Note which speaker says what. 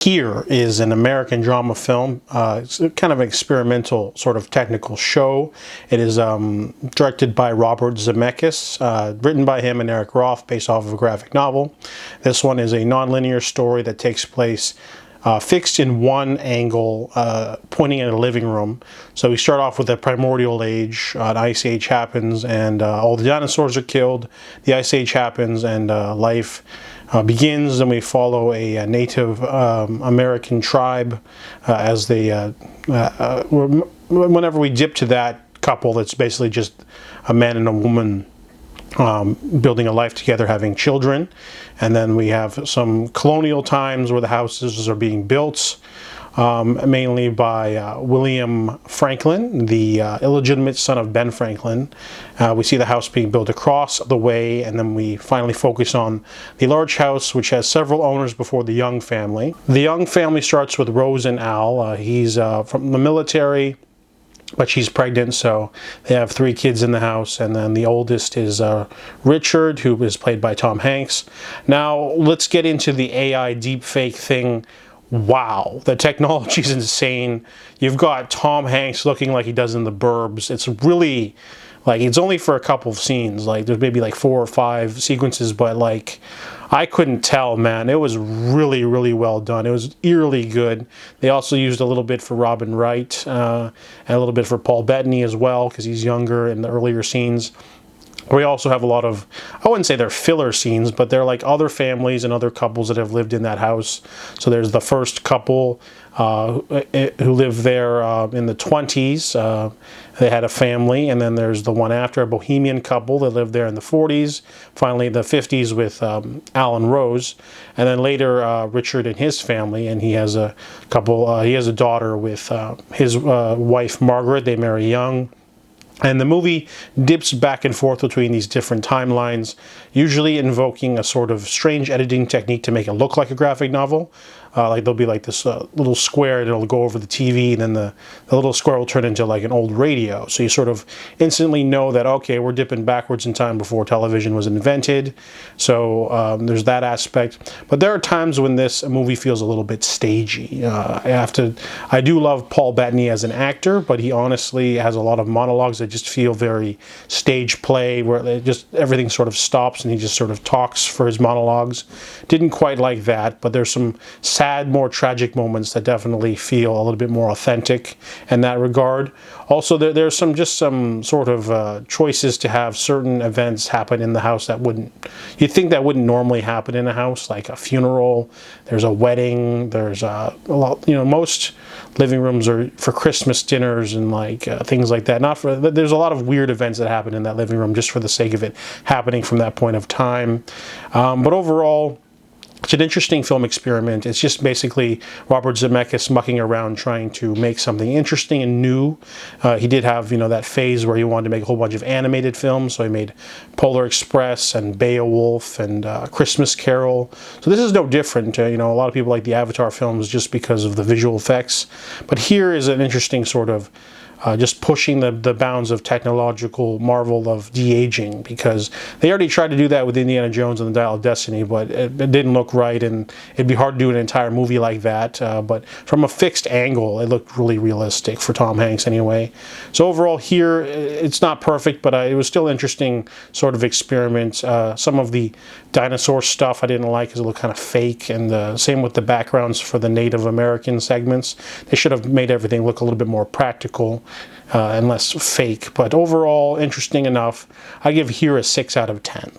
Speaker 1: Here is an American drama film. It's kind of an experimental sort of technical show. It is directed by Robert Zemeckis, written by him and Eric Roth, based off of a graphic novel. This one is a non-linear story that takes place fixed in one angle, pointing at a living room. So we start off with the primordial age. An ice age happens and all the dinosaurs are killed. The ice age happens and life begins, and we follow a Native American tribe as they, whenever we dip to that couple, it's basically just a man and a woman building a life together, having children. And then we have some colonial times where the houses are being built, mainly by William Franklin, the illegitimate son of Ben Franklin. We see the house being built across the way, and then we finally focus on the large house, which has several owners before the Young family. The Young family starts with Rose and Al. He's from the military, but she's pregnant, so they have 3 kids in the house, and then the oldest is Richard, who is played by Tom Hanks. Now, let's get into the AI deepfake thing. Wow, the technology is insane. You've got Tom Hanks looking like he does in The Burbs. It's really, like, it's only for a couple of scenes. Like, there's maybe like 4 or 5 sequences, but like, I couldn't tell, man. It was really, really well done. It was eerily good. They also used a little bit for Robin Wright and a little bit for Paul Bettany as well, because he's younger in the earlier scenes. We also have a lot of, I wouldn't say they're filler scenes, but they're like other families and other couples that have lived in that house. So there's the first couple who lived there in the 20s. They had a family, and then there's the one after, a bohemian couple that lived there in the 40s. Finally, the 50s with Al and Rose, and then later Richard and his family, and he has a couple. He has a daughter with his wife Margaret. They marry young. And the movie dips back and forth between these different timelines, usually invoking a sort of strange editing technique to make it look like a graphic novel. Like there'll be like this little square that'll go over the TV, and then the little square will turn into like an old radio. So you sort of instantly know that, okay, we're dipping backwards in time before television was invented. So there's that aspect. But there are times when this movie feels a little bit stagey. I do love Paul Bettany as an actor, but he honestly has a lot of monologues that just feel very stage play, where everything sort of stops and he just sort of talks for his monologues. Didn't quite like that, but there's some sad, more tragic moments that definitely feel a little bit more authentic in that regard. Also, there's some sort of choices to have certain events happen in the house that you'd think that wouldn't normally happen in a house, like a funeral, there's a wedding, there's a lot, most living rooms are for Christmas dinners and like things like that. There's a lot of weird events that happen in that living room just for the sake of it happening from that point of time. But overall, it's an interesting film experiment. It's just basically Robert Zemeckis mucking around trying to make something interesting and new. He did have, that phase where he wanted to make a whole bunch of animated films. So he made Polar Express and Beowulf and Christmas Carol. So this is no different. A lot of people like the Avatar films just because of the visual effects. But here is an interesting sort of just pushing the bounds of technological marvel of de-aging, because they already tried to do that with Indiana Jones and the Dial of Destiny, but it didn't look right, and it'd be hard to do an entire movie like that. But from a fixed angle, it looked really realistic for Tom Hanks anyway. So overall here, it's not perfect, but it was still interesting sort of experiment. Some of the dinosaur stuff I didn't like because it looked kind of fake, and same with the backgrounds for the Native American segments. They should have made everything look a little bit more practical and less fake, but overall interesting enough. I give here a 6 out of 10.